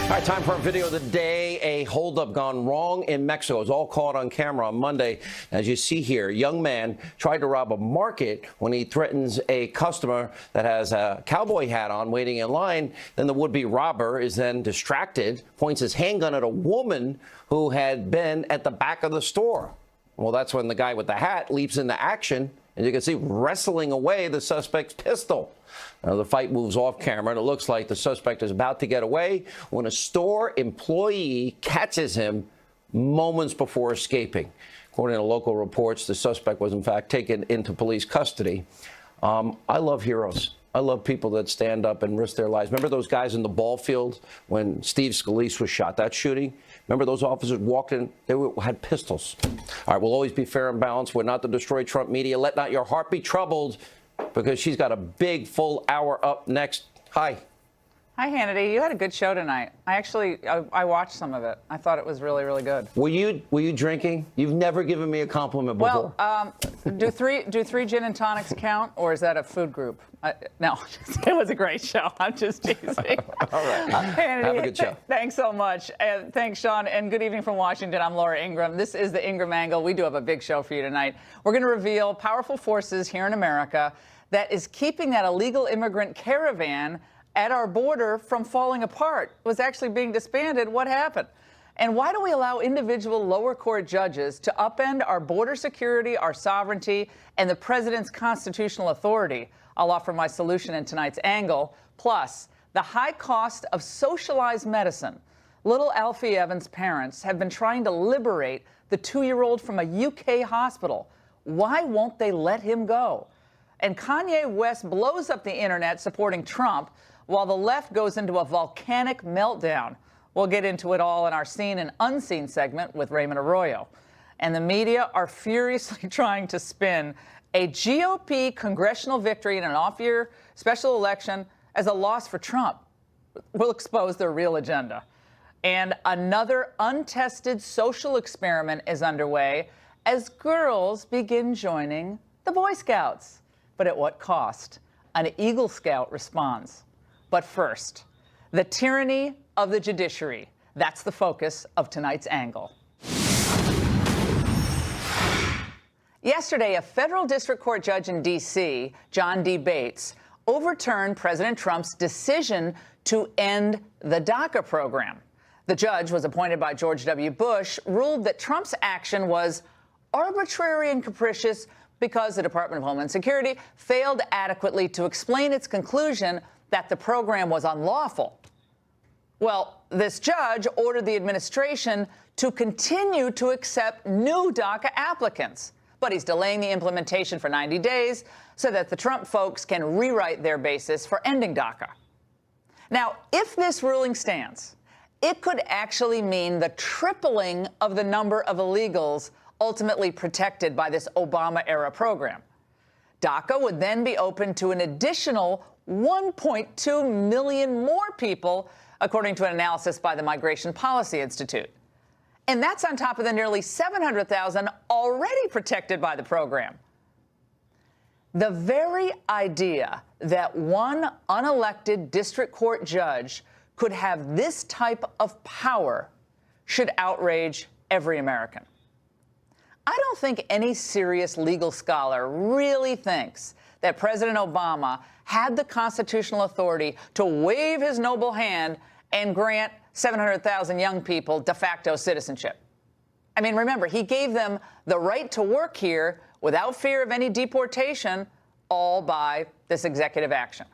All right, time for our video of the day. A holdup gone wrong in Mexico. It's all caught on camera on Monday. As you see here, a young man tried to rob a market when he threatens a customer that has a cowboy hat on waiting in line. Then the would-be robber is then distracted, points his handgun at a woman who had been at the back of the store. Well, that's when the guy with the hat leaps into action. As you can see, wrestling away the suspect's pistol. Now, the fight moves off camera, and it looks like the suspect is about to get away when a store employee catches him moments before escaping. According to local reports, the suspect was, in fact, taken into police custody. I love heroes. I love people that stand up and risk their lives. Remember those guys in the ball field when Steve Scalise was shot, that shooting? Remember those officers walked in, had pistols. All right, we'll always be fair and balanced. We're not the Destroy Trump media. Let not your heart be troubled, because she's got a big full hour up next. Hi. Hi, Hannity. You had a good show tonight. I watched some of it. I thought it was really, really good. Were you drinking? You've never given me a compliment before. Well, do three gin and tonics count, or is that a food group? No, it was a great show. I'm just teasing. All right. Hannity, have a good show. Thanks so much. And thanks, Sean. And good evening from Washington. I'm Laura Ingraham. This is the Ingraham Angle. We do have a big show for you tonight. We're going to reveal powerful forces here in America that is keeping that illegal immigrant caravan at our border from falling apart. It was actually being disbanded. What happened? And why do we allow individual lower court judges to upend our border security, our sovereignty, and the president's constitutional authority? I'll offer my solution in tonight's Angle. Plus, the high cost of socialized medicine. Little Alfie Evans' parents have been trying to liberate the 2-year-old from a UK hospital. Why won't they let him go? And Kanye West blows up the internet supporting Trump, while the left goes into a volcanic meltdown. We'll get into it all in our Seen and Unseen segment with Raymond Arroyo. And the media are furiously trying to spin a GOP congressional victory in an off-year special election as a loss for Trump. We'll expose their real agenda. And another untested social experiment is underway as girls begin joining the Boy Scouts. But at what cost? An Eagle Scout responds. But first, the tyranny of the judiciary. That's the focus of tonight's Angle. Yesterday, a federal district court judge in D.C., John D. Bates, overturned President Trump's decision to end the DACA program. The judge was appointed by George W. Bush, ruled that Trump's action was arbitrary and capricious because the Department of Homeland Security failed adequately to explain its conclusion that the program was unlawful. Well, this judge ordered the administration to continue to accept new DACA applicants, but he's delaying the implementation for 90 days so that the Trump folks can rewrite their basis for ending DACA. Now, if this ruling stands, it could actually mean the tripling of the number of illegals ultimately protected by this Obama-era program. DACA would then be open to an additional 1.2 million more people, according to an analysis by the Migration Policy Institute. And that's on top of the nearly 700,000 already protected by the program. The very idea that one unelected district court judge could have this type of power should outrage every American. I don't think any serious legal scholar really thinks that President Obama had the constitutional authority to wave his noble hand and grant 700,000 young people de facto citizenship. I mean, remember, he gave them the right to work here without fear of any deportation, all by this executive action.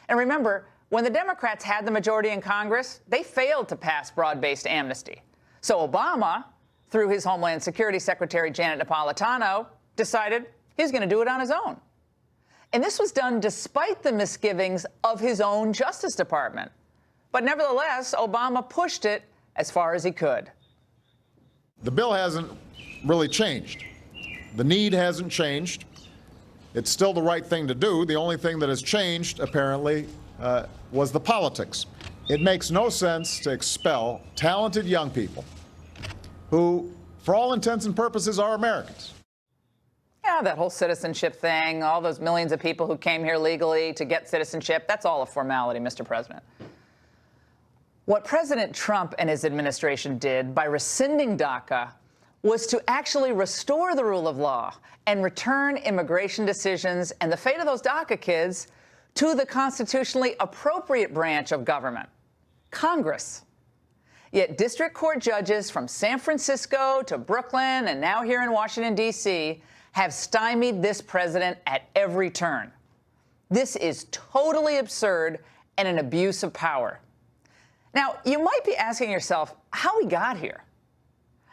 And remember, when the Democrats had the majority in Congress, they failed to pass broad-based amnesty. So Obama, through his Homeland Security Secretary Janet Napolitano, decided he was going to do it on his own. And this was done despite the misgivings of his own Justice Department. But nevertheless, Obama pushed it as far as he could. The bill hasn't really changed. The need hasn't changed. It's still the right thing to do. The only thing that has changed, apparently, was the politics. It makes no sense to expel talented young people who, for all intents and purposes, are Americans. Yeah, that whole citizenship thing, all those millions of people who came here legally to get citizenship, that's all a formality, Mr. President. What President Trump and his administration did by rescinding DACA was to actually restore the rule of law and return immigration decisions and the fate of those DACA kids to the constitutionally appropriate branch of government, Congress. Yet district court judges from San Francisco to Brooklyn and now here in Washington, D.C., have stymied this president at every turn. This is totally absurd and an abuse of power. Now, you might be asking yourself how we got here.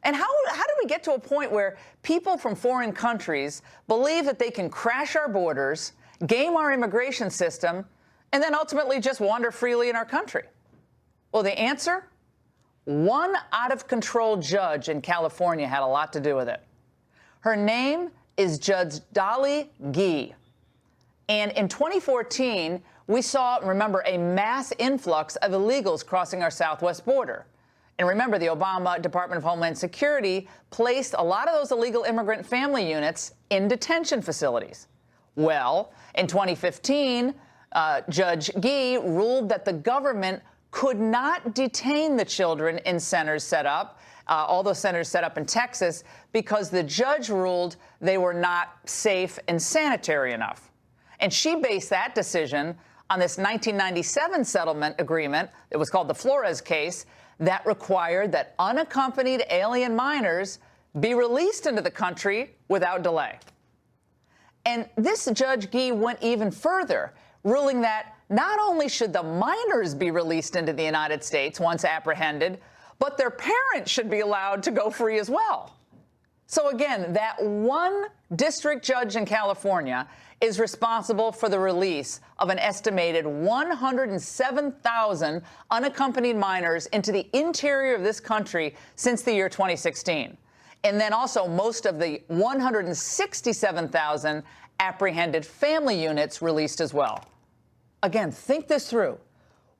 And how did we get to a point where people from foreign countries believe that they can crash our borders, game our immigration system, and then ultimately just wander freely in our country? Well, the answer? One out-of-control judge in California had a lot to do with it. Her name is Judge Dolly Gee. And in 2014, we saw, remember, a mass influx of illegals crossing our southwest border. And remember, the Obama Department of Homeland Security placed a lot of those illegal immigrant family units in detention facilities. Well, in 2015, Judge Gee ruled that the government could not detain the children in centers set up, all those centers set up in Texas, because the judge ruled they were not safe and sanitary enough. And she based that decision on this 1997 settlement agreement, it was called the Flores case, that required that unaccompanied alien minors be released into the country without delay. And this Judge Gee went even further, ruling that not only should the minors be released into the United States once apprehended, but their parents should be allowed to go free as well. So again, that one district judge in California is responsible for the release of an estimated 107,000 unaccompanied minors into the interior of this country since the year 2016. And then also most of the 167,000 apprehended family units released as well. Again, think this through.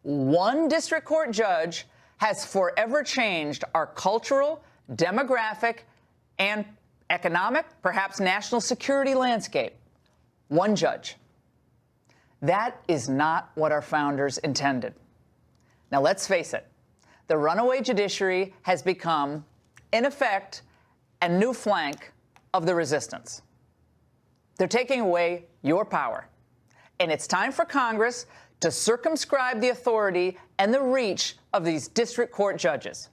One district court judge has forever changed our cultural, demographic, and economic, perhaps national security landscape. One judge. That is not what our founders intended. Now, let's face it. The runaway judiciary has become, in effect, a new flank of the resistance. They're taking away your power. And it's time for Congress to circumscribe the authority and the reach of these district court judges.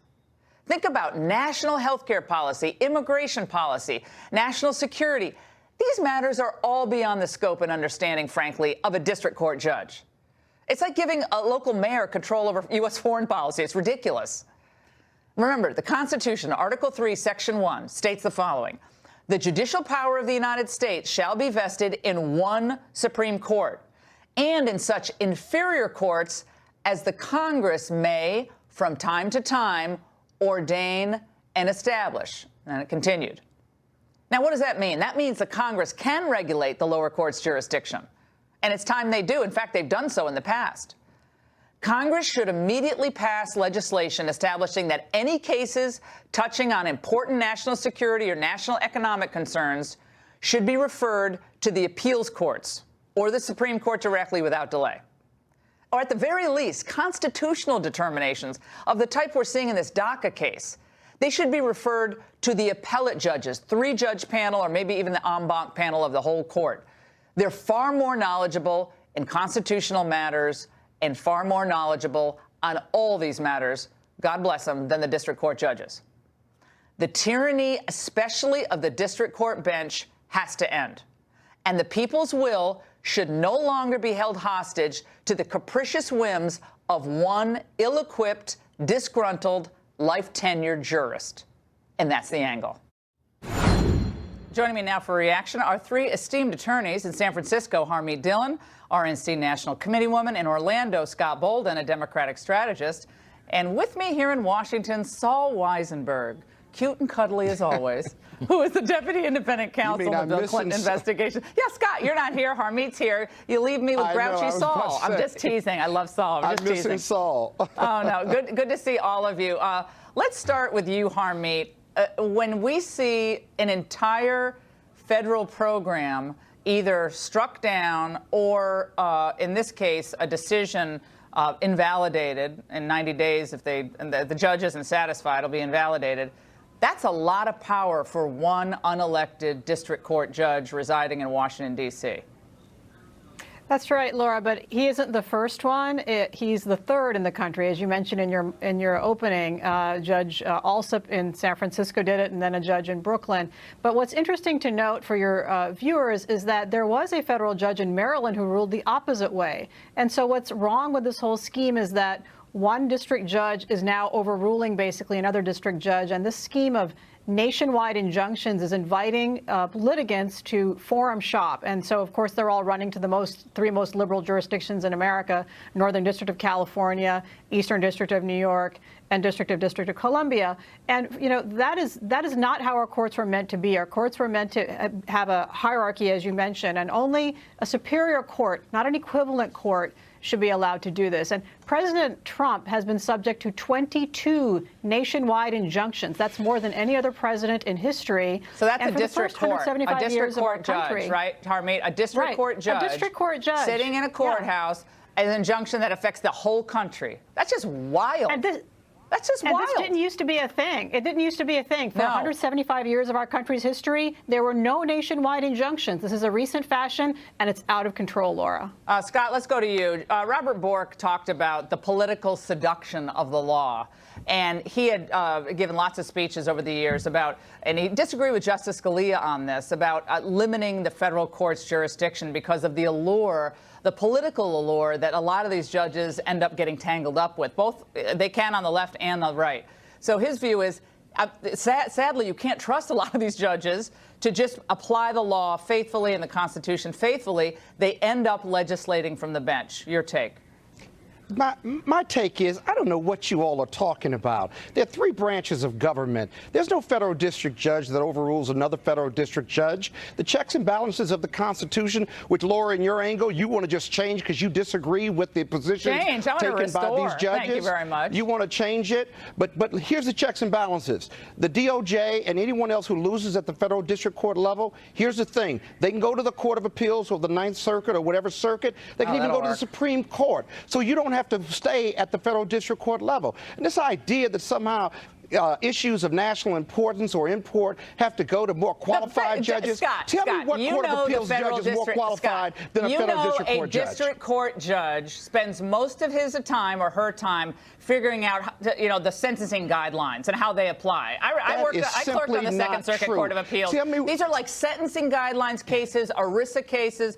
Think about national health care policy, immigration policy, national security. These matters are all beyond the scope and understanding, frankly, of a district court judge. It's like giving a local mayor control over U.S. foreign policy. It's ridiculous. Remember, the Constitution, Article 3, Section 1, states the following. The judicial power of the United States shall be vested in one Supreme Court and in such inferior courts as the Congress may, from time to time, ordain and establish. And it continued. Now, what does that mean? That means the Congress can regulate the lower court's jurisdiction. And it's time they do. In fact, they've done so in the past. Congress should immediately pass legislation establishing that any cases touching on important national security or national economic concerns should be referred to the appeals courts or the Supreme Court directly without delay. Or at the very least, constitutional determinations of the type we're seeing in this DACA case, they should be referred to the appellate judges, three-judge panel, or maybe even the en banc panel of the whole court. They're far more knowledgeable in constitutional matters and far more knowledgeable on all these matters, God bless them, than the district court judges. The tyranny, especially of the district court bench, has to end. And the people's will should no longer be held hostage to the capricious whims of one ill-equipped, disgruntled, life-tenured jurist. And that's the angle. Joining me now for reaction are three esteemed attorneys in San Francisco, Harmeet Dillon, RNC National Committeewoman, in Orlando, Scott Bolden, a Democratic strategist, and with me here in Washington, Saul Weisenberg, cute and cuddly as always, who is the Deputy Independent Counsel of the Bill Clinton investigation. Yeah, Scott, you're not here. Harmeet's here. You leave me with grouchy Saul. I'm just teasing. I love Saul. I'm just teasing. Saul. Oh, no. Good to see all of you. Let's start with you, Harmeet. When we see an entire federal program either struck down or, in this case, a decision invalidated in 90 days. If the judge isn't satisfied, it'll be invalidated. That's a lot of power for one unelected district court judge residing in Washington, D.C. That's right, Laura, but he isn't the first one. He's the third in the country. As you mentioned in your opening, Judge Alsup in San Francisco did it, and then a judge in Brooklyn. But what's interesting to note for your viewers is that there was a federal judge in Maryland who ruled the opposite way. And so what's wrong with this whole scheme is that one district judge is now overruling basically another district judge, and this scheme of nationwide injunctions is inviting litigants to forum shop. And so, of course, they're all running to the three most liberal jurisdictions in America: Northern District of California, Eastern District of New York, and District of Columbia. And, you know, that is not how our courts were meant to be. Our courts were meant to have a hierarchy, as you mentioned, and only a superior court, not an equivalent court, should be allowed to do this. And President Trump has been subject to 22 nationwide injunctions. That's more than any other president in history. So that's and a district court, judge, right, Harmeet? A district court judge. A district court judge. Sitting in a courthouse, an injunction that affects the whole country. That's just wild. That's just wild. This didn't used to be a thing. It didn't used to be a thing. For No. 175 years of our country's history, there were no nationwide injunctions. This is a recent fashion, and it's out of control, Laura. Scott, let's go to you. Robert Bork talked about the political seduction of the law. And he had given lots of speeches over the years about, and he disagreed with Justice Scalia on this, about limiting the federal court's jurisdiction because of the allure, the political allure that a lot of these judges end up getting tangled up with. Both they can on the left and the right. So his view is, sadly, you can't trust a lot of these judges to just apply the law faithfully and the Constitution faithfully. They end up legislating from the bench. Your take? My take is, I don't know what you all are talking about. There are three branches of government. There's no federal district judge that overrules another federal district judge. The checks and balances of the Constitution, which, Laura, in your angle, you want to just change because you disagree with the positions taken by these judges. Thank you very much. You want to change it. But here's the checks and balances. The DOJ and anyone else who loses at the federal district court level, here's the thing. They can go to the Court of Appeals or the Ninth Circuit or whatever circuit. They can even go to the Supreme Court. So you don't have to stay at the federal district court level. And this idea that somehow issues of national importance or import have to go to more qualified judges. Tell me what Court of Appeals judge is more qualified than a federal district court judge. A district court judge spends most of his time or her time figuring out, the sentencing guidelines and how they apply. I clerked on the Second Circuit Court of Appeals. These are like sentencing guidelines cases, ERISA cases.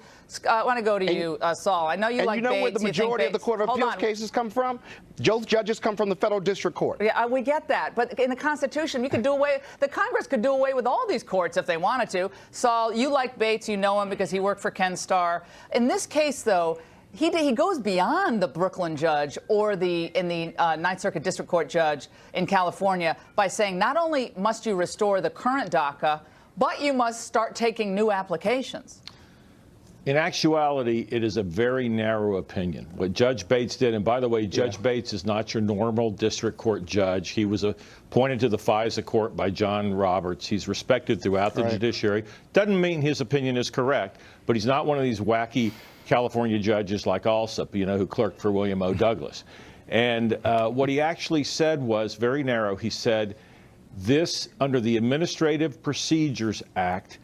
I want to go to you, Saul. I know you like Bates. And you know where the majority of the Court of Appeals cases come from? Those judges come from the federal district court. Yeah, we get that. But in the Constitution, you could do away, the Congress could do away with all these courts if they wanted to. Saul, you like Bates. You know him because he worked for Ken Starr. In this case, though, he goes beyond the Brooklyn judge or the Ninth Circuit District Court judge in California by saying not only must you restore the current DACA, but you must start taking new applications. In actuality, it is a very narrow opinion. What Judge Bates did, and by the way, Judge Bates is not your normal district court judge. He was appointed to the FISA court by John Roberts. He's respected throughout the judiciary. Doesn't mean his opinion is correct, but he's not one of these wacky California judges like Alsup, who clerked for William O. Douglas. And what he actually said was very narrow. He said, this, under the Administrative Procedures Act,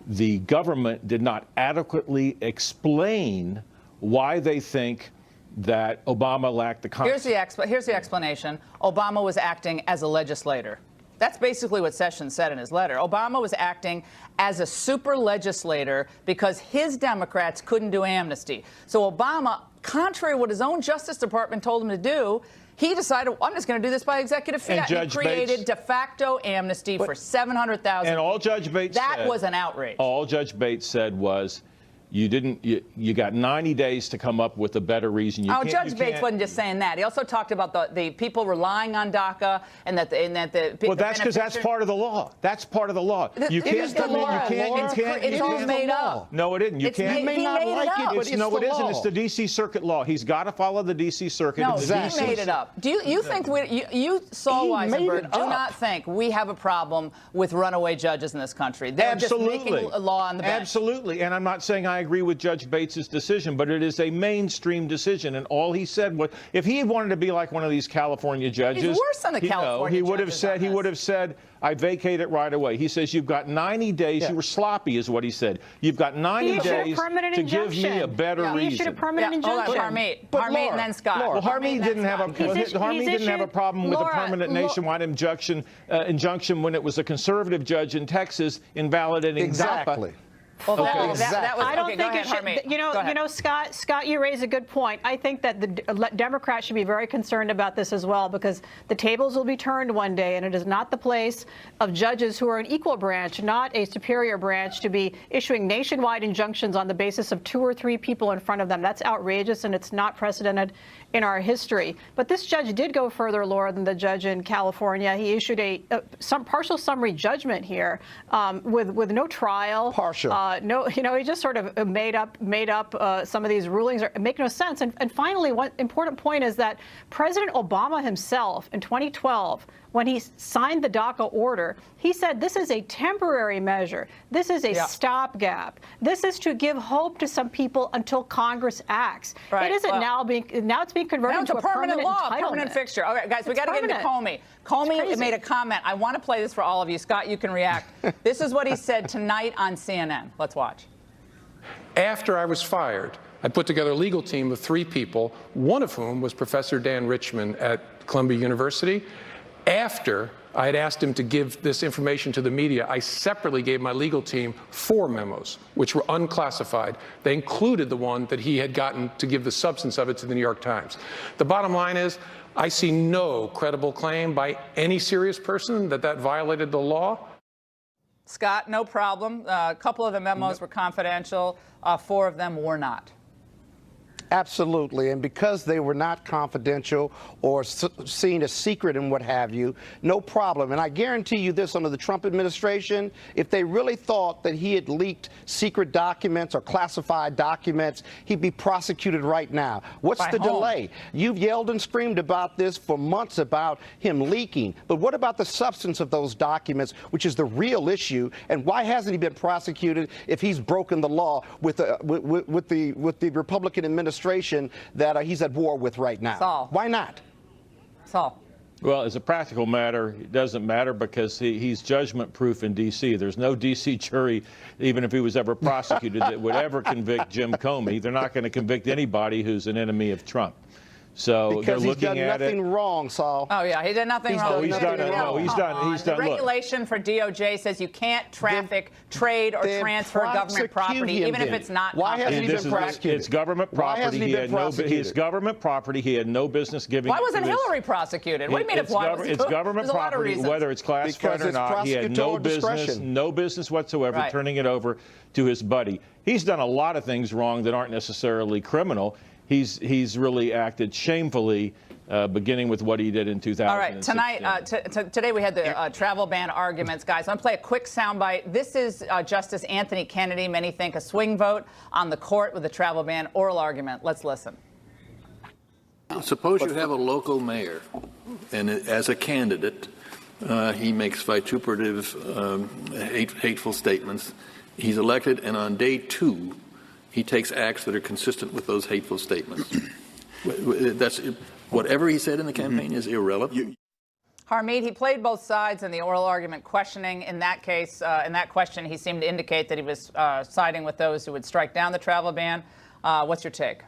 the government did not adequately explain why they think that Obama lacked the Constitution. Here's the explanation. Obama was acting as a legislator. That's basically what Sessions said in his letter. Obama was acting as a super legislator because his Democrats couldn't do amnesty. So Obama, contrary to what his own Justice Department told him to do, he decided, I'm just going to do this by executive fiat. He created de facto amnesty for 700,000 And all Judge Bates said, that was an outrage. All Judge Bates said was, you got 90 days to come up with a better reason. Judge Bates wasn't just saying that. He also talked about the people relying on DACA and that the well, that's because that's part of the law. That's part of the law. It's all made up. No, it isn't. You can't. You may not like it, but it's the law. No, it isn't. It's the D.C. Circuit law. He's got to follow the D.C. Circuit. No, he made it up. Do you think you, Saul Weisenberg, do not think we have a problem with runaway judges in this country? They're just making a law on the bench. Absolutely. And I'm not saying I agree with Judge Bates's decision, but it is a mainstream decision. And all he said was, if he had wanted to be like one of these California judges, he's worse than the California he would have judges said, on he this. would have said, I vacate it right away. He says, you've got 90 days. You were sloppy, is what he said. You've got 90 days to give me a better reason. He should have permanent Hold on, injunction. Harmeet, and then Scott. Well, Harmeet didn't have a problem with a Laura, permanent nationwide injunction when it was a conservative judge in Texas invalidating Exactly. DAPA. Well, Okay. that was, I don't okay, go think ahead, it should. Harmeet. Scott, you raise a good point. I think that the Democrats should be very concerned about this as well, because the tables will be turned one day, and it is not the place of judges who are an equal branch, not a superior branch, to be issuing nationwide injunctions on the basis of 2 or 3 people in front of them. That's outrageous, and it's not precedented in our history. But this judge did go further, Laura, than the judge in California. He issued some partial summary judgment here with no trial. Partial. No, he just sort of made up some of these rulings make no sense. And finally, one important point is that President Obama himself in 2012, when he signed the DACA order, he said this is a temporary measure. This is a stopgap. This is to give hope to some people until Congress acts. Right. It isn't now it's being converted Now it's into a permanent law, entitlement. permanent fixture. All right, guys, we got to get into Comey. Comey made a comment. I want to play this for all of you. Scott, you can react. This is what he said tonight on CNN. Let's watch. After I was fired, I put together a legal team of 3 people, one of whom was Professor Dan Richman at Columbia University. After I had asked him to give this information to the media, I separately gave my legal team 4 memos, which were unclassified. They included the one that he had gotten to give the substance of it to the New York Times. The bottom line is, I see no credible claim by any serious person that violated the law. Scott, no problem. A couple of the memos were confidential. 4 of them were not. Absolutely. And because they were not confidential or seen as secret and what have you, no problem. And I guarantee you this, under the Trump administration, if they really thought that he had leaked secret documents or classified documents, he'd be prosecuted right now. What's the delay? You've yelled and screamed about this for months, about him leaking. But what about the substance of those documents, which is the real issue? And why hasn't he been prosecuted if he's broken the law with the Republican administration that he's at war with right now? Saul. Why not? Saul. Well, as a practical matter, it doesn't matter because he's judgment-proof in D.C. There's no D.C. jury, even if he was ever prosecuted, that would ever convict Jim Comey. They're not going to convict anybody who's an enemy of Trump. So because they're he's looking done at nothing wrong, Saul. Oh, yeah, he did nothing wrong. He's done The regulation for DOJ says you can't traffic, trade, or transfer government property, even if it's not. Why hasn't he been prosecuted? It's government property. It's government property. He had no business giving. Why wasn't Hillary prosecuted? What do you mean it's government property, whether it's classified or not. He had no business whatsoever turning it over to his buddy. He's done a lot of things wrong that aren't necessarily criminal. He's really acted shamefully, beginning with what he did in 2016. All right, tonight, today we had the travel ban arguments, guys. I'm going to play a quick soundbite. This is Justice Anthony Kennedy, many think a swing vote on the court with the travel ban oral argument. Let's listen. Suppose you have a local mayor, and as a candidate, he makes vituperative, hateful statements. He's elected, and on day 2, he takes acts that are consistent with those hateful statements. That's whatever he said in the campaign is irrelevant. Harmeet, he played both sides in the oral argument questioning. In that case, in that question, he seemed to indicate that he was siding with those who would strike down the travel ban. What's your take?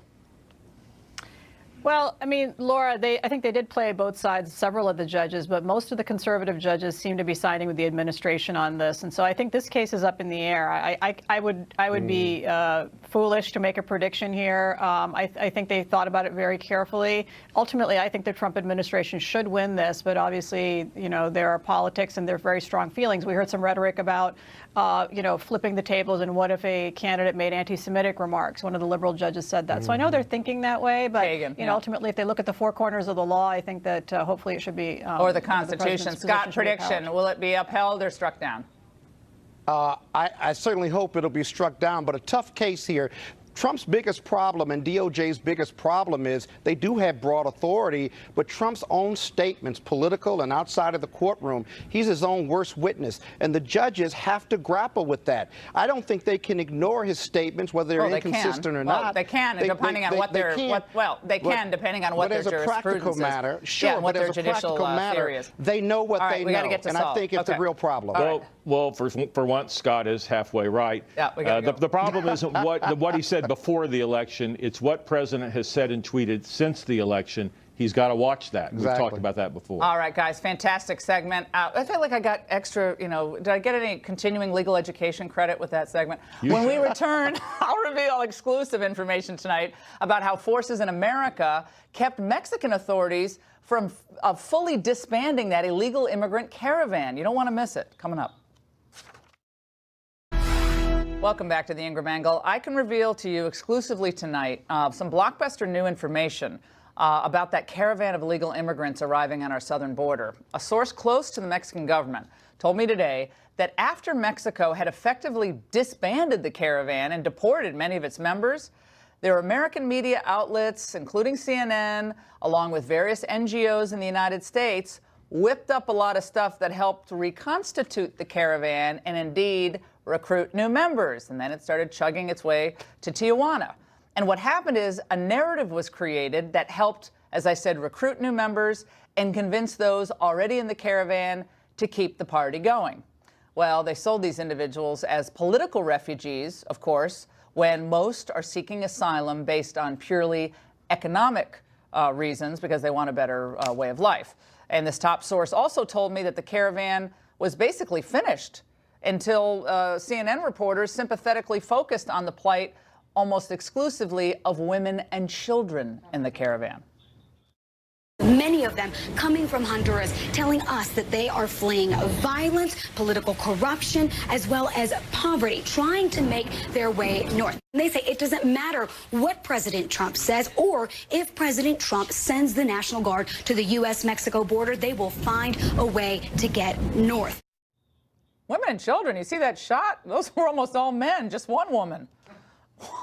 Well, I mean, Laura, I think they did play both sides, several of the judges, but most of the conservative judges seem to be siding with the administration on this. And so I think this case is up in the air. I would be foolish to make a prediction here. I think they thought about it very carefully. Ultimately, I think the Trump administration should win this, but obviously, you know, there are politics and there are very strong feelings. We heard some rhetoric about, you know, flipping the tables and what if a candidate made anti-Semitic remarks. One of the liberal judges said that. So I know they're thinking that way, but Kagan, you know, ultimately, if they look at the 4 corners of the law, I think that hopefully it should be or the Constitution. Scott, prediction: will it be upheld or struck down? I certainly hope it'll be struck down, but a tough case here. Trump's biggest problem and DOJ's biggest problem is they do have broad authority, but Trump's own statements, political and outside of the courtroom, he's his own worst witness. And the judges have to grapple with that. I don't think they can ignore his statements, whether they're inconsistent or not. Well, they can, depending on what their depending on what their jurisprudence is. But as a practical matter, sure, what but their as a judicial practical matter, theory is. they know what they know, and I think it's a real problem. Well, for once, Scott is halfway right. Yeah, the problem isn't what he said before the election. It's what President has said and tweeted since the election. He's got to watch that. Exactly. We've talked about that before. All right, guys, fantastic segment. I feel like I got extra, did I get any continuing legal education credit with that segment? When we return, I'll reveal exclusive information tonight about how forces in America kept Mexican authorities from fully disbanding that illegal immigrant caravan. You don't want to miss it. Coming up. Welcome back to the Ingraham Angle. I can reveal to you exclusively tonight some blockbuster new information about that caravan of illegal immigrants arriving on our southern border. A source close to the Mexican government told me today that after Mexico had effectively disbanded the caravan and deported many of its members, there are American media outlets, including CNN, along with various NGOs in the United States, whipped up a lot of stuff that helped reconstitute the caravan and indeed recruit new members. And then it started chugging its way to Tijuana. And what happened is a narrative was created that helped, as I said, recruit new members and convince those already in the caravan to keep the party going. Well, they sold these individuals as political refugees, of course, when most are seeking asylum based on purely economic reasons because they want a better way of life. And this top source also told me that the caravan was basically finished until CNN reporters sympathetically focused on the plight almost exclusively of women and children in the caravan. Many of them coming from Honduras, telling us that they are fleeing violence, political corruption, as well as poverty, trying to make their way north. And they say it doesn't matter what President Trump says, or if President Trump sends the National Guard to the U.S.-Mexico border, they will find a way to get north. Women and children, you see that shot? Those were almost all men, just one woman.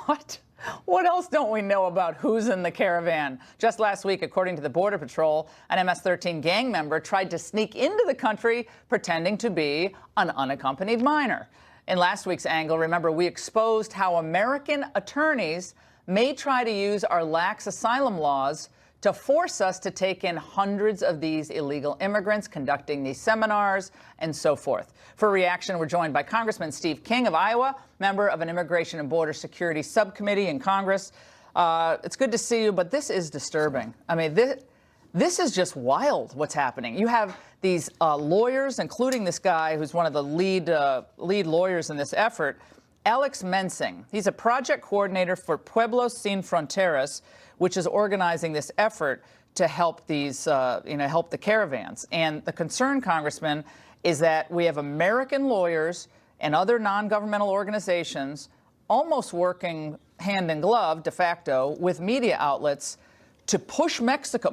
What? What else don't we know about who's in the caravan? Just last week, according to the Border Patrol, an MS-13 gang member tried to sneak into the country pretending to be an unaccompanied minor. In last week's Angle, remember, we exposed how American attorneys may try to use our lax asylum laws to force us to take in hundreds of these illegal immigrants, conducting these seminars, and so forth. For reaction, we're joined by Congressman Steve King of Iowa, member of an Immigration and Border Security Subcommittee in Congress. It's good to see you, but this is disturbing. I mean, this is just wild what's happening. You have these lawyers, including this guy who's one of the lead lawyers in this effort, Alex Mensing. He's a project coordinator for Pueblos Sin Fronteras, which is organizing this effort to help these, help the caravans. And the concern, Congressman, is that we have American lawyers and other non-governmental organizations almost working hand in glove, de facto, with media outlets to push Mexico.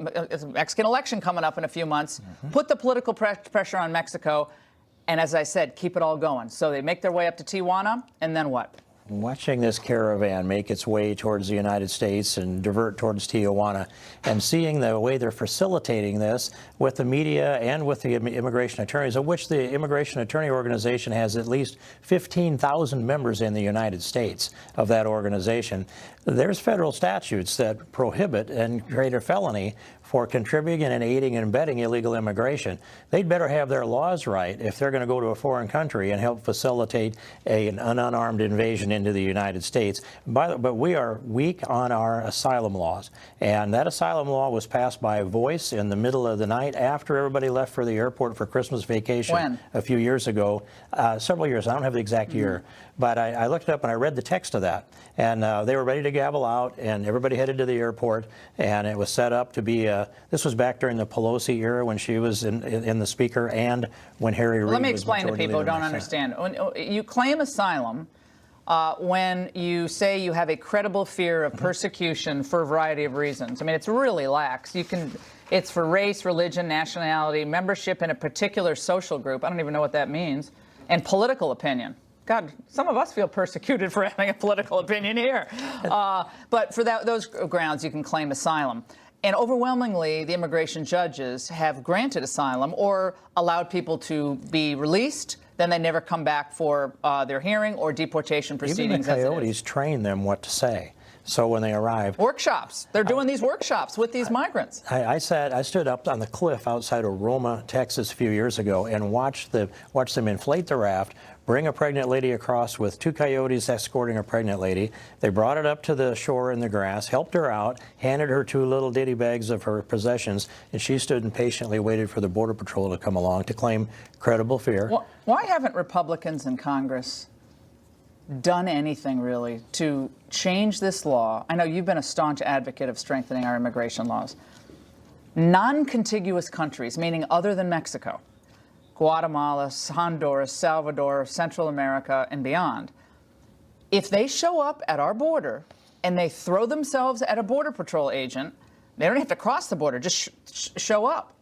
Mexican election coming up in a few months, put the political pressure on Mexico, and as I said, keep it all going. So they make their way up to Tijuana, and then what? Watching this caravan make its way towards the United States and divert towards Tijuana, and seeing the way they're facilitating this with the media and with the immigration attorneys, of which the Immigration Attorney Organization has at least 15,000 members in the United States of that organization. There's federal statutes that prohibit and create a felony for contributing and aiding and abetting illegal immigration. They'd better have their laws right if they're going to go to a foreign country and help facilitate an unarmed invasion into the United States. But we are weak on our asylum laws. And that asylum law was passed by voice in the middle of the night after everybody left for the airport for Christmas vacation. When? A few years ago, several years. I don't have the exact year. But I looked it up and I read the text of that. And they were ready to gavel out, and everybody headed to the airport. And it was set up to be, this was back during the Pelosi era when she was in the speaker and when Harry Reid was. Let me explain to people who don't understand. When you claim asylum when you say you have a credible fear of persecution for a variety of reasons. I mean, it's really lax. It's for race, religion, nationality, membership in a particular social group. I don't even know what that means. And political opinion. God, some of us feel persecuted for having a political opinion here. But for those grounds, you can claim asylum. And overwhelmingly, the immigration judges have granted asylum or allowed people to be released. Then they never come back for their hearing or deportation proceedings. Even the coyotes train them what to say. So when they arrive, workshops. They're doing these workshops with these migrants. I stood up on the cliff outside of Roma, Texas, a few years ago, and watched them inflate the raft, bring a pregnant lady across with 2 coyotes escorting a pregnant lady. They brought it up to the shore in the grass, helped her out, handed her 2 little ditty bags of her possessions, and she stood and patiently waited for the Border Patrol to come along to claim credible fear. Why haven't Republicans in Congress done anything really to change this law? I know you've been a staunch advocate of strengthening our immigration laws. Non-contiguous countries, meaning other than Mexico, Guatemala, Honduras, Salvador, Central America, and beyond, if they show up at our border and they throw themselves at a Border Patrol agent, they don't have to cross the border, just show up.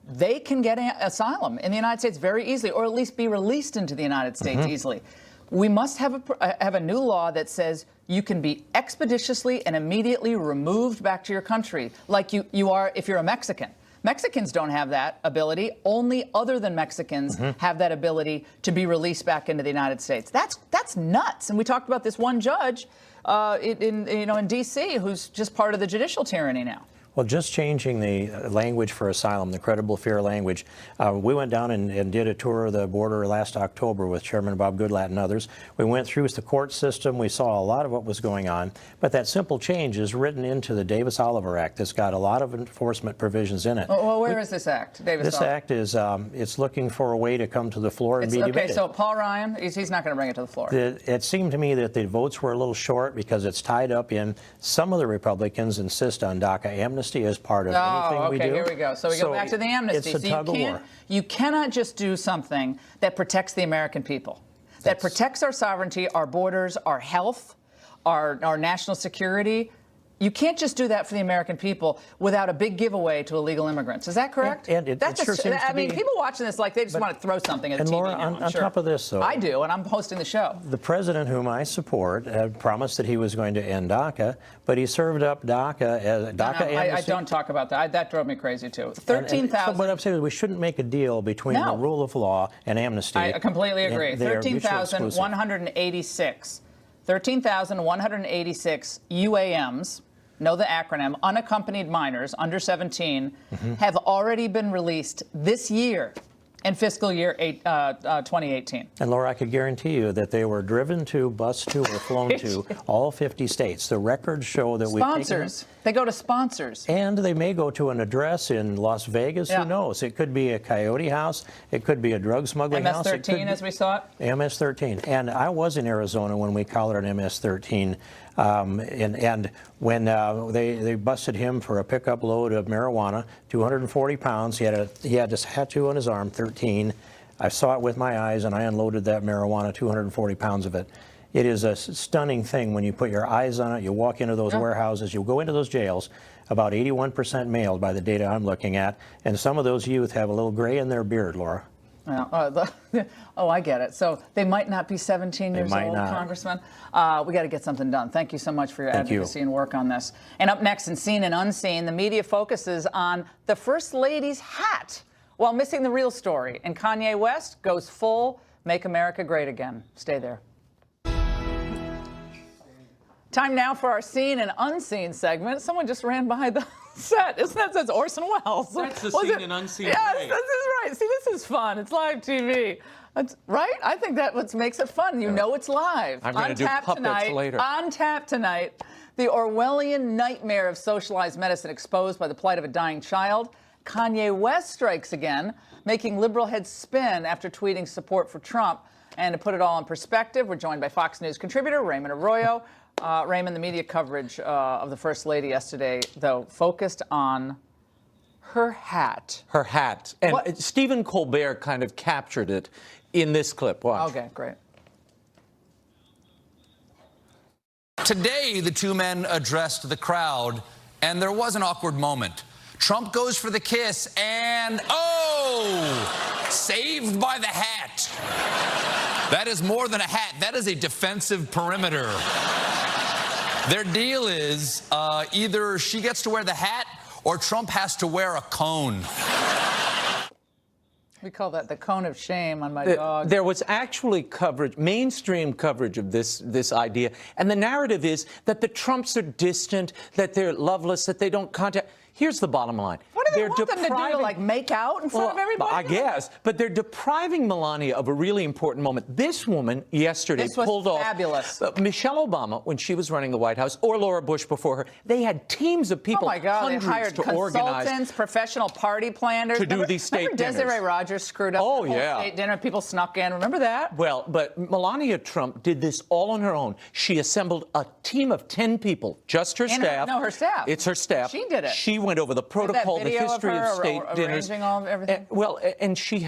They can get asylum in the United States very easily, or at least be released into the United States easily. We must have a new law that says you can be expeditiously and immediately removed back to your country, like you are if you're a Mexican. Mexicans don't have that ability. Only other than Mexicans have that ability to be released back into the United States. That's nuts. And we talked about this one judge in D.C. who's just part of the judicial tyranny now. Well, just changing the language for asylum, the credible fear language. We went down and did a tour of the border last October with Chairman Bob Goodlatte and others. We went through the court system. We saw a lot of what was going on. But that simple change is written into the Davis-Oliver Act. It's got a lot of enforcement provisions in it. Well, where is this act, Davis? This act is it's looking for a way to come to the floor and be debated. Okay, so Paul Ryan, he's not going to bring it to the floor. It seemed to me that the votes were a little short because it's tied up in some of the Republicans insist on DACA amnesty as part of anything we do. Okay, here we go. So we go back to the amnesty. It's a tug of war. You cannot just do something that protects the American people, that protects our sovereignty, our borders, our health, our national security. You can't just do that for the American people without a big giveaway to illegal immigrants. Is that correct? And it sure seems to be. People watching this like they just want to throw something at the TV Laura, now, on top of this, though, I do, and I'm hosting the show. The president, whom I support, had promised that he was going to end DACA, but he served up DACA as DACA amnesty. I don't talk about that. That drove me crazy too. 13,000. What I'm saying is we shouldn't make a deal between the rule of law and amnesty. I completely agree. 13,186. 13,186 UAMs. Know the acronym, unaccompanied minors under 17, have already been released this year in fiscal year 2018. And Laura, I could guarantee you that they were driven to, bused to, or flown to all 50 states. The records show that sponsors. They go to sponsors. And they may go to an address in Las Vegas. Who knows? It could be a coyote house. It could be a drug smuggling house. MS-13, as we saw it? MS-13. And I was in Arizona when we called it an MS-13. And when they busted him for a pickup load of marijuana, 240 pounds, he had this tattoo on his arm, 13. I saw it with my eyes, and I unloaded that marijuana, 240 pounds of it. It is a stunning thing when you put your eyes on it. You walk into those warehouses, you go into those jails, about 81% male by the data I'm looking at, and some of those youth have a little gray in their beard, Laura. I get it. So they might not be 17 years old, Congressman. We got to get something done. Thank you so much for your advocacy and work on this. And up next in Seen and Unseen, the media focuses on the First Lady's hat while missing the real story. And Kanye West goes full Make America Great Again. Stay there. Time now for our Seen and Unseen segment. Someone just ran by the set. Isn't that says Orson Welles? That's the Seen and Unseen. Yes, this is right. See, this is fun. It's live TV. That's right? I think that's what makes it fun. You know it's live. I'm going to do puppets later. On tap tonight, the Orwellian nightmare of socialized medicine exposed by the plight of a dying child. Kanye West strikes again, making liberal heads spin after tweeting support for Trump. And to put it all in perspective, we're joined by Fox News contributor Raymond Arroyo. Raymond, the media coverage of the First Lady yesterday, though, focused on her hat. Her hat. And Stephen Colbert kind of captured it in this clip. Watch. Okay, great. Today, the two men addressed the crowd, and there was an awkward moment. Trump goes for the kiss, and, saved by the hat. That is more than a hat. That is a defensive perimeter. Their deal is either she gets to wear the hat or Trump has to wear a cone. We call that the cone of shame on my dog. There was actually coverage, mainstream coverage of this idea. And the narrative is that the Trumps are distant, that they're loveless, that they don't contact. Here's the bottom line. What do they want them to do? Like make out in front of everybody? I guess. But they're depriving Melania of a really important moment. This woman yesterday pulled off. Fabulous. Michelle Obama, when she was running the White House, or Laura Bush before her, they had teams of people, oh my God, hundreds they hired to organize. Consultants, professional party planners. To do these state dinners. Desiree Rogers screwed up the whole state dinner. People snuck in. Remember that? Well, but Melania Trump did this all on her own. She assembled a team of 10 people, just her staff. No, her staff. It's her staff. She did it. She went over the protocol, the history of state dinners. All everything. And she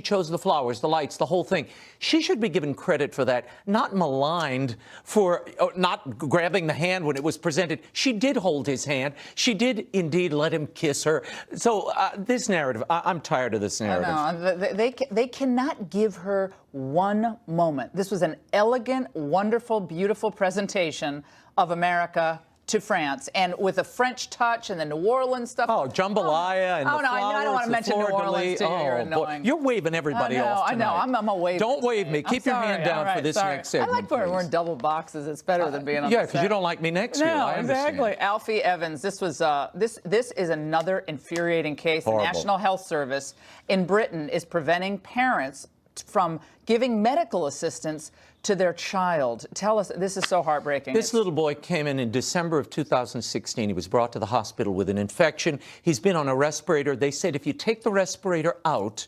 chose the flowers, the lights, the whole thing. She should be given credit for that, not maligned for not grabbing the hand when it was presented. She did hold his hand. She did indeed let him kiss her. So this narrative, I'm tired of this narrative. No, they cannot give her one moment. This was an elegant, wonderful, beautiful presentation of America to France, and with a French touch and the New Orleans stuff. Oh, jambalaya and the flowers, I don't want to mention New Orleans to you. You're annoying. Boy, you're waving everybody off tonight. I know. I'm a wave. Don't wave me. Keep your hand down for this next segment. I like when we're in double boxes. It's better than being on the set. Yeah, because you don't like me next year. No, I understand. exactly. Alfie Evans. This was this is another infuriating case. Horrible. The National Health Service in Britain is preventing parents from giving medical assistance to their child. Tell us, this is so heartbreaking. This little boy came in December of 2016. He was brought to the hospital with an infection. He's been on a respirator. They said if you take the respirator out,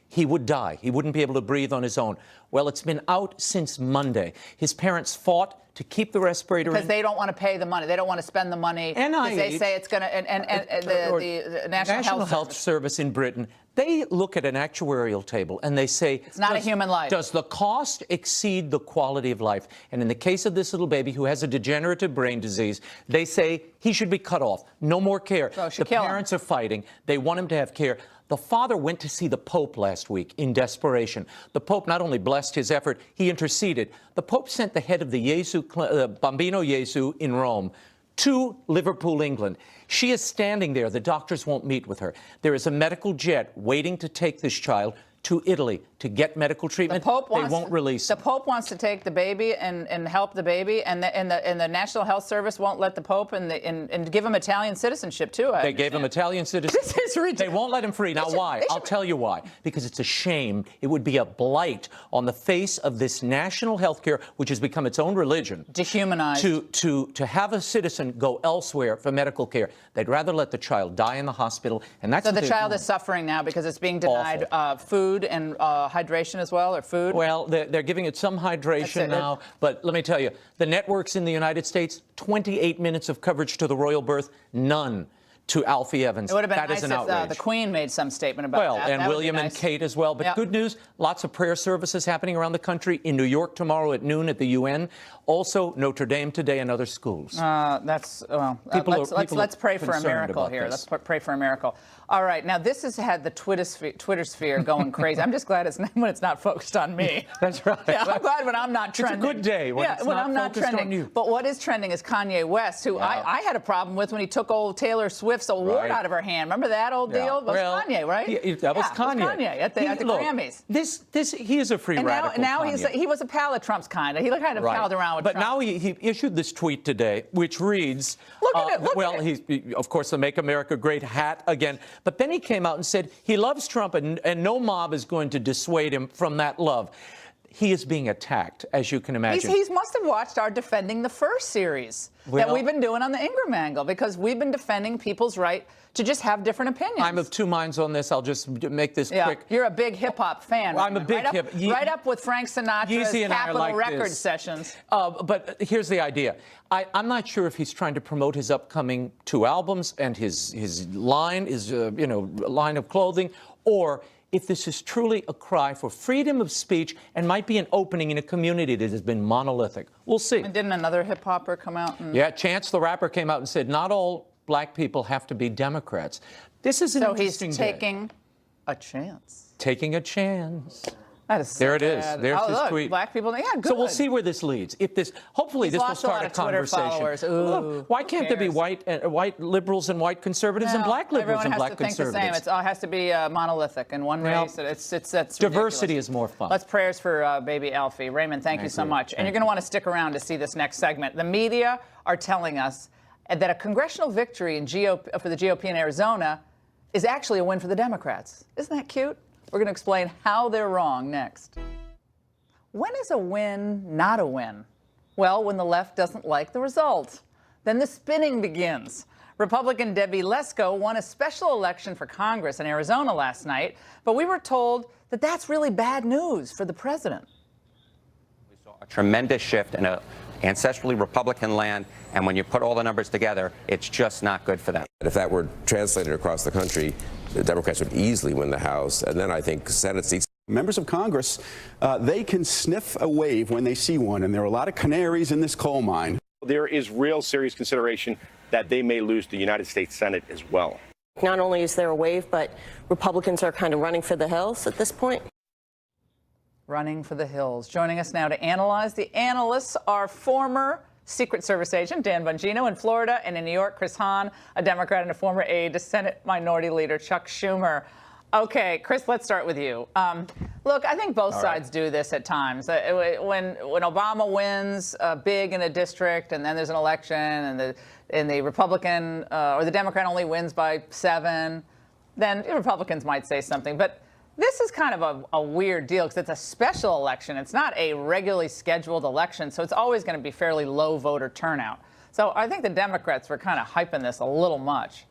he would die. He wouldn't be able to breathe on his own. Well, it's been out since Monday. His parents fought to keep the respirator because in. they don't want to pay the money. They don't want to spend the money. NIH, they say it's going to, the National Health Service in Britain, they look at an actuarial table and they say, it's not a human life. Does the cost exceed the quality of life? And in the case of this little baby who has a degenerative brain disease, they say he should be cut off. No more care. So the parents are fighting. They want him to have care. The father went to see the Pope last week in desperation. The Pope not only blessed his effort, he interceded. The Pope sent the head of the Bambino Gesù in Rome to Liverpool, England. She is standing there. The doctors won't meet with her. There is a medical jet waiting to take this child to Italy to get medical treatment. They won't release him. The Pope wants to take the baby and help the baby, and the National Health Service won't let the Pope and give him Italian citizenship too. They gave him Italian citizenship. This is ridiculous. They won't let him free. Now why? I'll tell you why. Because it's a shame. It would be a blight on the face of this national health care, which has become its own religion. Dehumanized. To have a citizen go elsewhere for medical care. They'd rather let the child die in the hospital, and that's so the child is suffering now because it's being denied food and hydration as well, or food? Well, they're giving it some hydration now, but let me tell you, the networks in the United States, 28 minutes of coverage to the royal birth, none to Alfie Evans. It would have been that nice is an if outrage. the Queen made some statement about that. Well, and William and Kate as well. But good news, lots of prayer services happening around the country. In New York tomorrow at noon at the UN. Also, Notre Dame today and other schools. Let's pray for a miracle here. Let's pray for a miracle. All right, now this has had the Twitter sphere going crazy. I'm just glad when it's not focused on me. That's right. Yeah, I'm glad when I'm not trending. It's a good day when it's when not I'm not focused trending. on you. But what is trending is Kanye West, who I had a problem with when he took old Taylor Swift's award out of her hand. Remember that old deal? That was Kanye, right? That was Kanye. It was Kanye at the Grammys. He is a free radical. Now he was a pal of Trump's kind of. He kind of palled around with Trump. But now he issued this tweet today, which reads, he, of course, the Make America Great hat again. But then he came out and said he loves Trump and no mob is going to dissuade him from that love. He is being attacked, as you can imagine. He must have watched our Defending the First series that we've been doing on the Ingraham Angle, because we've been defending people's right to just have different opinions. I'm of two minds on this. I'll just make this quick. You're a big hip-hop fan. I'm a big right up with Frank Sinatra's Capitol Records sessions. But here's the idea. I'm not sure if he's trying to promote his upcoming 2 albums and his line, line of clothing, or if this is truly a cry for freedom of speech and might be an opening in a community that has been monolithic. We'll see. And didn't another hip-hopper come out? Yeah, Chance the Rapper came out and said, not all black people have to be Democrats. This is an interesting day. So he's taking a chance. Taking a chance. That is so There it is. bad. There's oh, his look, tweet. Black people, yeah, good. So we'll see where this leads. If this, hopefully, this will lost a lot start a of Twitter conversation. followers. Ooh, Look, why can't there be white liberals and white conservatives and black liberals and black conservatives? Everyone has to think the same. It has to be monolithic in one race. That's diversity ridiculous. is more fun. Let's prayers for baby Alfie. Raymond, thank you so much. And you're going to want to stick around to see this next segment. The media are telling us that a congressional victory for the GOP in Arizona is actually a win for the Democrats. Isn't that cute? We're going to explain how they're wrong next. When is a win not a win? Well, when the left doesn't like the result. Then the spinning begins. Republican Debbie Lesko won a special election for Congress in Arizona last night, but we were told that that's really bad news for the president. We saw a tremendous shift in an ancestrally Republican land, and when you put all the numbers together, it's just not good for them. If that were translated across the country, the Democrats would easily win the House, and then I think Senate seats. Members of Congress, they can sniff a wave when they see one, and there are a lot of canaries in this coal mine. There is real serious consideration that they may lose the United States Senate as well. Not only is there a wave, but Republicans are kind of running for the hills at this point. Running for the hills. Joining us now to analyze the analysts are former Secret Service agent Dan Bongino in Florida, and in New York, Chris Hahn, a Democrat and a former aide to Senate Minority Leader Chuck Schumer. Okay, Chris, let's start with you. Look, I think both sides do this at times. When Obama wins big in a district, and then there's an election, and the Republican or the Democrat only wins by 7, then Republicans might say something. But this is kind of a weird deal because it's a special election. It's not a regularly scheduled election, so it's always going to be fairly low voter turnout. So I think the Democrats were kind of hyping this a little much.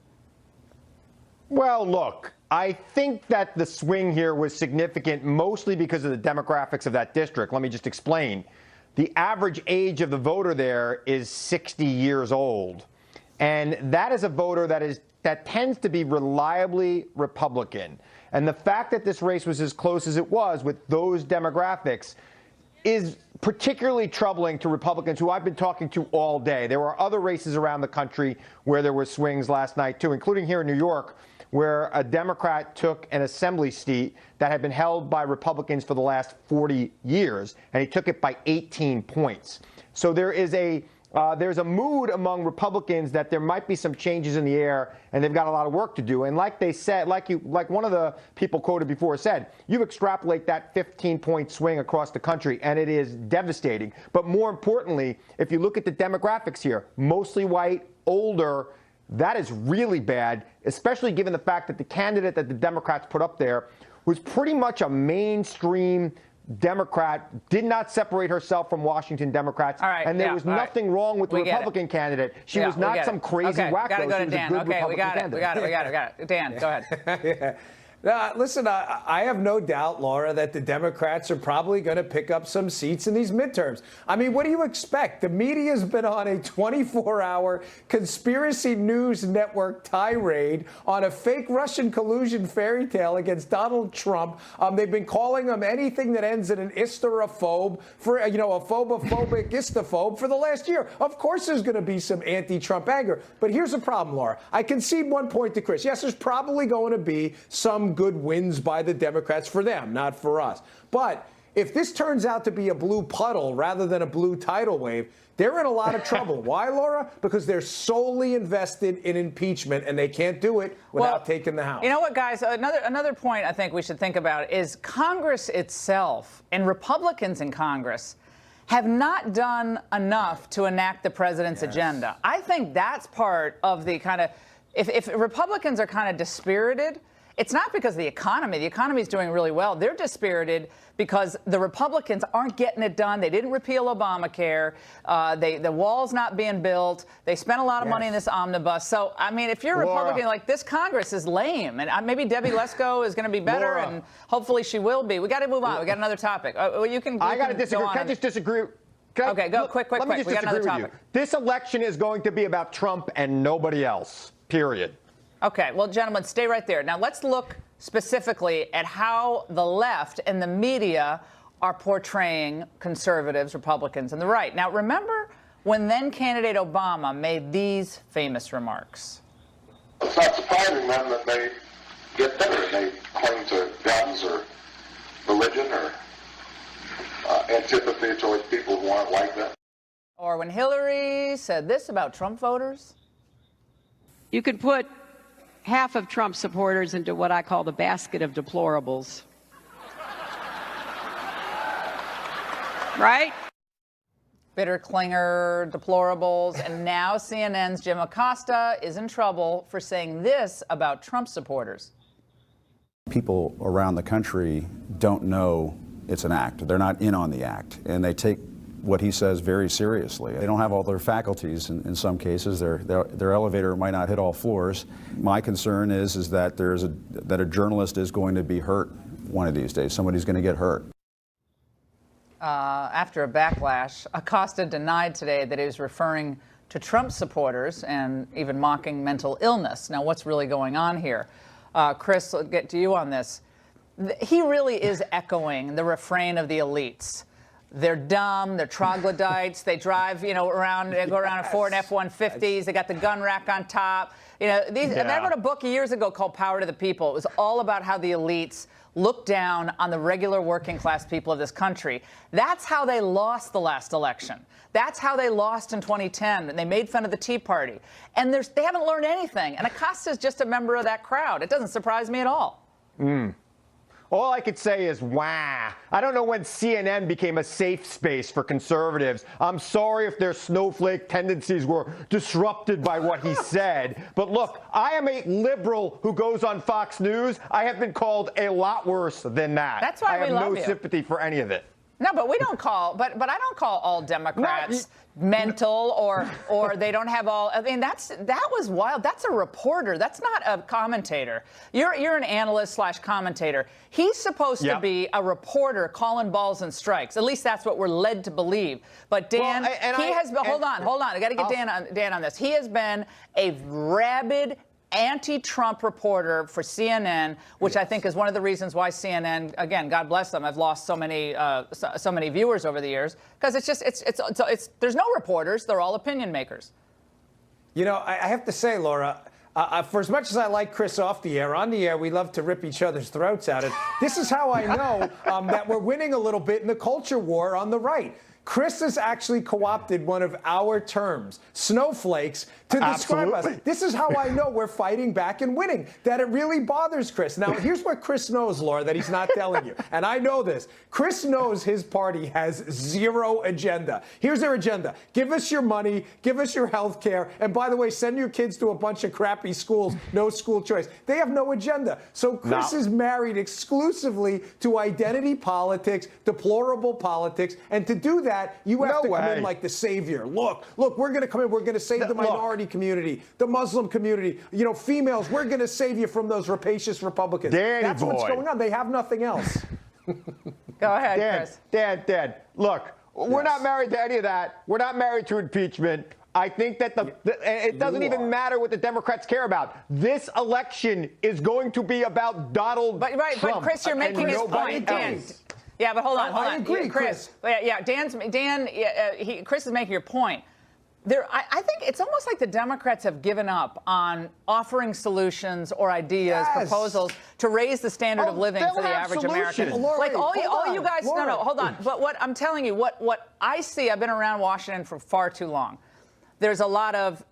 Well, look, I think that the swing here was significant mostly because of the demographics of that district. Let me just explain. The average age of the voter there is 60 years old. And that is a voter that tends to be reliably Republican. And the fact that this race was as close as it was with those demographics is particularly troubling to Republicans who I've been talking to all day. There were other races around the country where there were swings last night, too, including here in New York, where a Democrat took an assembly seat that had been held by Republicans for the last 40 years, and he took it by 18 points. So there's a mood among Republicans that there might be some changes in the air, and they've got a lot of work to do. And like they said, like one of the people quoted before said, you extrapolate that 15-point swing across the country, and it is devastating. But more importantly, if you look at the demographics here, mostly white, older, that is really bad, especially given the fact that the candidate that the Democrats put up there was pretty much a mainstream Democrat, did not separate herself from Washington Democrats, and there was nothing wrong with the Republican candidate. She was not some crazy wacko. Gotta go to Dan. She was a good Republican candidate. We got it. Dan, go ahead. Listen, I have no doubt, Laura, that the Democrats are probably going to pick up some seats in these midterms. I mean, what do you expect? The media's been on a 24-hour conspiracy news network tirade on a fake Russian collusion fairy tale against Donald Trump. They've been calling him anything that ends in an isterophobe, for a phobophobic istophobe for the last year. Of course there's going to be some anti-Trump anger. But here's the problem, Laura. I concede one point to Chris. Yes, there's probably going to be some good wins by the Democrats for them, not for us. But if this turns out to be a blue puddle rather than a blue tidal wave, they're in a lot of trouble. Why, Laura? Because they're solely invested in impeachment, and they can't do it without taking the House. You know what, guys? Another point I think we should think about is Congress itself and Republicans in Congress have not done enough to enact the president's agenda. I think that's part of the kind of, if Republicans are kind of dispirited, it's not because of the economy. The economy is doing really well. They're dispirited because the Republicans aren't getting it done. They didn't repeal Obamacare. The wall's not being built. They spent a lot of money in this omnibus. So, I mean, if you're a Republican, like, this Congress is lame. And maybe Debbie Lesko is going to be better, and hopefully she will be. We got to move on. We got another topic. I got to disagree. Can I just disagree? Okay, go quick. Let me just disagree with you. This election is going to be about Trump and nobody else, period. Okay, well, gentlemen, stay right there. Now, let's look specifically at how the left and the media are portraying conservatives, Republicans, and the right. Now, remember when then-candidate Obama made these famous remarks? It's not surprising, then, that they get bitter. They cling to guns or religion or antipathy towards people who aren't like them. Or when Hillary said this about Trump voters. You could put half of Trump supporters into what I call the basket of deplorables. Right? Bitter clinger, deplorables, and now CNN's Jim Acosta is in trouble for saying this about Trump supporters. People around the country don't know it's an act. They're not in on the act, and they take what he says very seriously. They don't have all their faculties in some cases. Their elevator might not hit all floors. My concern is that that a journalist is going to be hurt one of these days. Somebody's going to get hurt. After a backlash, Acosta denied today that he was referring to Trump supporters and even mocking mental illness. Now, what's really going on here? Chris, I'll get to you on this. He really is echoing the refrain of the elites. They're dumb, they're troglodytes, they drive, around, they go around in Ford F-150s, they got the gun rack on top. And I wrote a book years ago called Power to the People. It was all about how the elites look down on the regular working class people of this country. That's how they lost the last election. That's how they lost in 2010, and they made fun of the Tea Party. And they haven't learned anything. And Acosta is just a member of that crowd. It doesn't surprise me at all. All I could say is, wow. I don't know when CNN became a safe space for conservatives. I'm sorry if their snowflake tendencies were disrupted by what he said. But look, I am a liberal who goes on Fox News. I have been called a lot worse than that. That's why we love you. I have no sympathy for any of it. No, but we don't call, but I don't call all Democrats mental or they don't have all. I mean, that was wild. That's a reporter. That's not a commentator. You're an analyst / commentator. He's supposed to be a reporter calling balls and strikes. At least that's what we're led to believe. But Dan, hold on. I got to get Dan on this. He has been a rabid anti-Trump reporter for CNN, which I think is one of the reasons why CNN, again, God bless them, I've lost so many viewers over the years, because it's there's no reporters, they're all opinion makers. I have to say, Laura, for as much as I like Chris off the air, on the air, we love to rip each other's throats out. And this is how I know that we're winning a little bit in the culture war on the right. Chris has actually co-opted one of our terms, snowflakes, to describe us. This is how I know we're fighting back and winning, that it really bothers Chris. Now, here's what Chris knows, Laura, that he's not telling you. And I know this. Chris knows his party has zero agenda. Here's their agenda. Give us your money. Give us your health care. And by the way, send your kids to a bunch of crappy schools. No school choice. They have no agenda. So Chris is married exclusively to identity politics, deplorable politics. And to do that, you have to come in like the savior. Look, we're going to come in. We're going to save the minority community, the Muslim community, females. We're going to save you from those rapacious Republicans. That's what's going on. They have nothing else. Go ahead, Chris. Dan, look, we're not married to any of that. We're not married to impeachment. I think that it doesn't even matter what the Democrats care about. This election is going to be about Donald Trump. But Chris, you're making his point. Dan. Yeah, but hold on. I agree, Chris. Chris is making your point. I think it's almost like the Democrats have given up on offering solutions or ideas, proposals to raise the standard of living for the average American. Like all you guys, hold on. But what I'm telling you, what I see, I've been around Washington for far too long. There's a lot of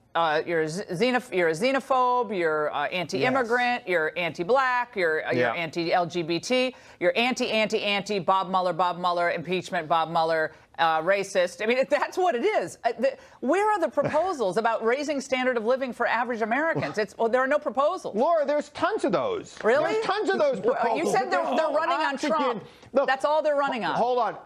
you're a xenophobe, you're anti-immigrant, you're anti-black, you're anti-LGBT, you're anti, Bob Mueller, impeachment, Bob Mueller, racist. I mean, that's what it is. Where are the proposals about raising standard of living for average Americans? There are no proposals. Laura, there's tons of those. Really? There's tons of those proposals. You said they're running on Trump. Look, that's all they're running on. Hold on.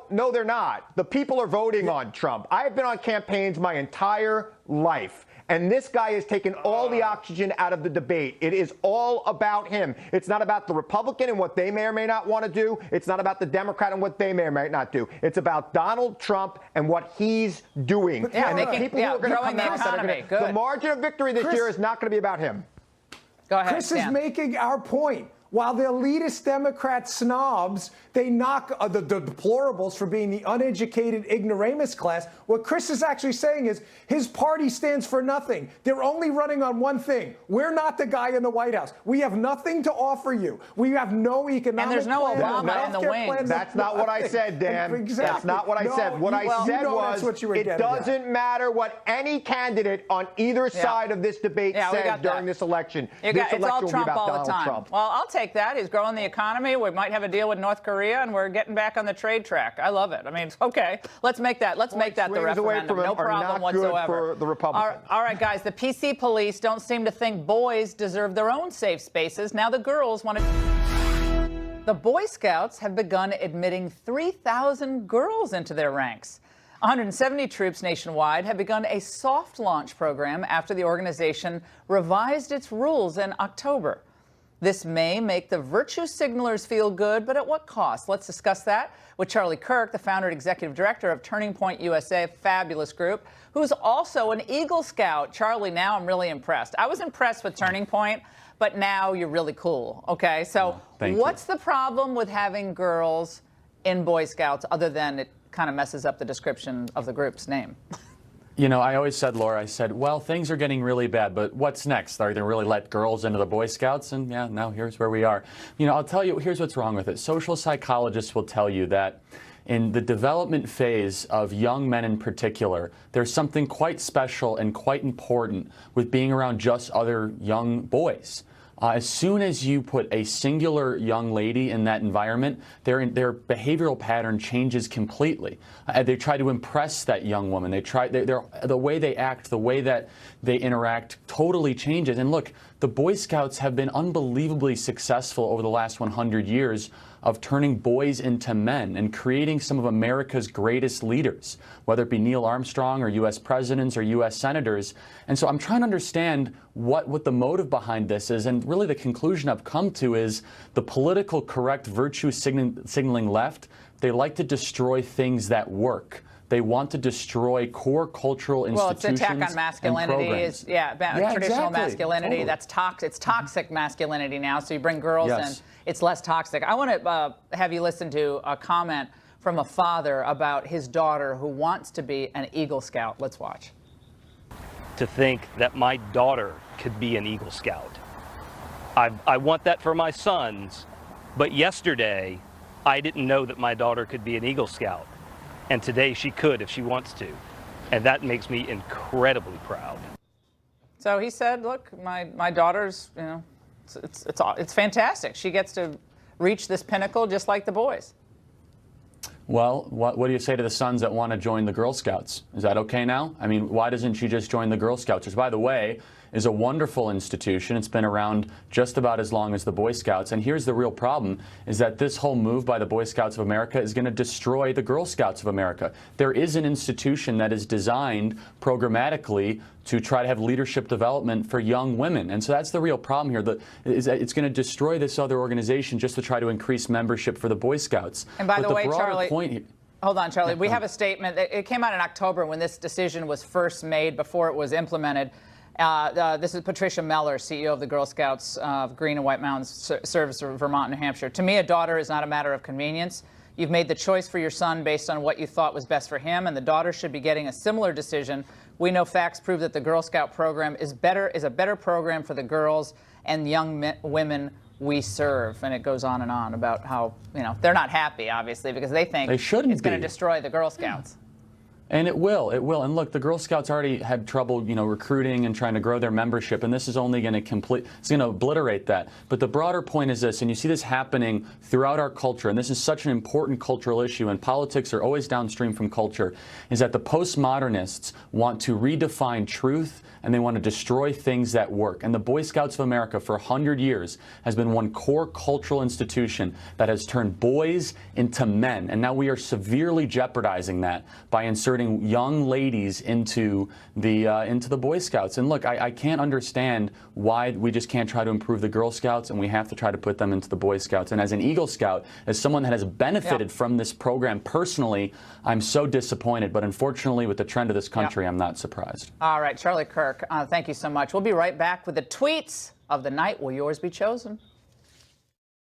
No, they're not. The people are voting on Trump. I have been on campaigns my entire life. And this guy has taken all the oxygen out of the debate. It is all about him. It's not about the Republican and what they may or may not want to do. It's not about the Democrat and what they may or may not do. It's about Donald Trump and what he's doing. And the people who are going to come out, the margin of victory this year is not going to be about him. Go ahead, Chris is making our point. while the elitist Democrat snobs, they knock the deplorables for being the uneducated ignoramus class. What Chris is actually saying is his party stands for nothing. They're only running on one thing. We're not the guy in the White House. We have nothing to offer you. We have no economic And there's no plan, Obama in the wings. That's not what I said, Dan. Exactly. That's not what I said. What I said was it doesn't matter what any candidate on either side of this debate says during this election. This It's all election will be Trump about all the Donald time. Trump. Well, I'll take that. He's growing the economy. We might have a deal with North Korea, and we're getting back on the trade track. I love it. I mean, okay, let's make that. Let's make that the referendum. No problem whatsoever. For the Republicans. All right, guys. The PC police don't seem to think boys deserve their own safe spaces. Now the girls want to. The Boy Scouts have begun admitting 3,000 girls into their ranks. 170 troops nationwide have begun a soft launch program after the organization revised its rules in October. This may make the virtue signalers feel good, but at what cost? Let's discuss that with Charlie Kirk, the founder and executive director of Turning Point USA, a fabulous group, who's also an Eagle Scout. Charlie, now I'm really impressed. I was impressed with Turning Point, but now you're really cool. Okay, so what's the problem with having girls in Boy Scouts other than it kind of messes up the description of the group's name? You know, I always said, Laura, I said, well, things are getting really bad, but what's next? Are they going to really let girls into the Boy Scouts? And yeah, now here's where we are. You know, I'll tell you, here's what's wrong with it. Social psychologists will tell you that in the development phase of young men in particular, there's something quite special and quite important with being around just other young boys. As soon as you put a singular young lady in that environment, their behavioral pattern changes completely. They try to impress that young woman. The way they act, the way that they interact totally changes. And look, the Boy Scouts have been unbelievably successful over the last 100 years of turning boys into men and creating some of America's greatest leaders, whether it be Neil Armstrong or U.S. presidents or U.S. senators. And so I'm trying to understand what the motive behind this is. And really the conclusion I've come to is the political correct virtue signaling left, they like to destroy things that work. They want to destroy core cultural institutions. Well, it's attack on masculinity. Traditional masculinity. Totally. That's toxic. It's toxic masculinity now. So you bring girls in, it's less toxic. I want to have you listen to a comment from a father about his daughter who wants to be an Eagle Scout. Let's watch. To think that my daughter could be an Eagle Scout. I want that for my sons, but yesterday I didn't know that my daughter could be an Eagle Scout. And today she could if she wants to. And that makes me incredibly proud. So he said, look, my daughter's, you know, it's fantastic. She gets to reach this pinnacle just like the boys. Well, what do you say to the sons that want to join the Girl Scouts? Is that okay now? I mean, why doesn't she just join the Girl Scouts? Which, by the way, is a wonderful institution. It's been around just about as long as the Boy Scouts. And here's the real problem, is that this whole move by the Boy Scouts of America is going to destroy the Girl Scouts of America. There is an institution that is designed programmatically to try to have leadership development for young women. And so that's the real problem here. Is that it's going to destroy this other organization just to try to increase membership for the Boy Scouts. And by the way, Charlie, point hold on, Charlie. We have a statement. It came out in October when this decision was first made before it was implemented. This is Patricia Meller, CEO of the Girl Scouts of Green and White Mountains Service of Vermont and New Hampshire. To me, a daughter is not a matter of convenience. You've made the choice for your son based on what you thought was best for him, and the daughter should be getting a similar decision. We know facts prove that the Girl Scout program is a better program for the girls and young women we serve. And it goes on and on about how, you know, they're not happy, obviously, because they think it's going to destroy the Girl Scouts. And it will. And look, the Girl Scouts already had trouble, you know, recruiting and trying to grow their membership, and this is only going to it's going to obliterate that. But the broader point is this, and you see this happening throughout our culture, and this is such an important cultural issue, and politics are always downstream from culture, is that the postmodernists want to redefine truth, and they want to destroy things that work. And the Boy Scouts of America for 100 years has been one core cultural institution that has turned boys into men, and now we are severely jeopardizing that by inserting young ladies into the Boy Scouts. And look, I can't understand why we just can't try to improve the Girl Scouts and we have to try to put them into the Boy Scouts. And as an Eagle Scout, as someone that has benefited from this program personally, I'm so disappointed. But unfortunately, with the trend of this country, I'm not surprised. All right, Charlie Kirk, thank you so much. We'll be right back with the tweets of the night. Will yours be chosen?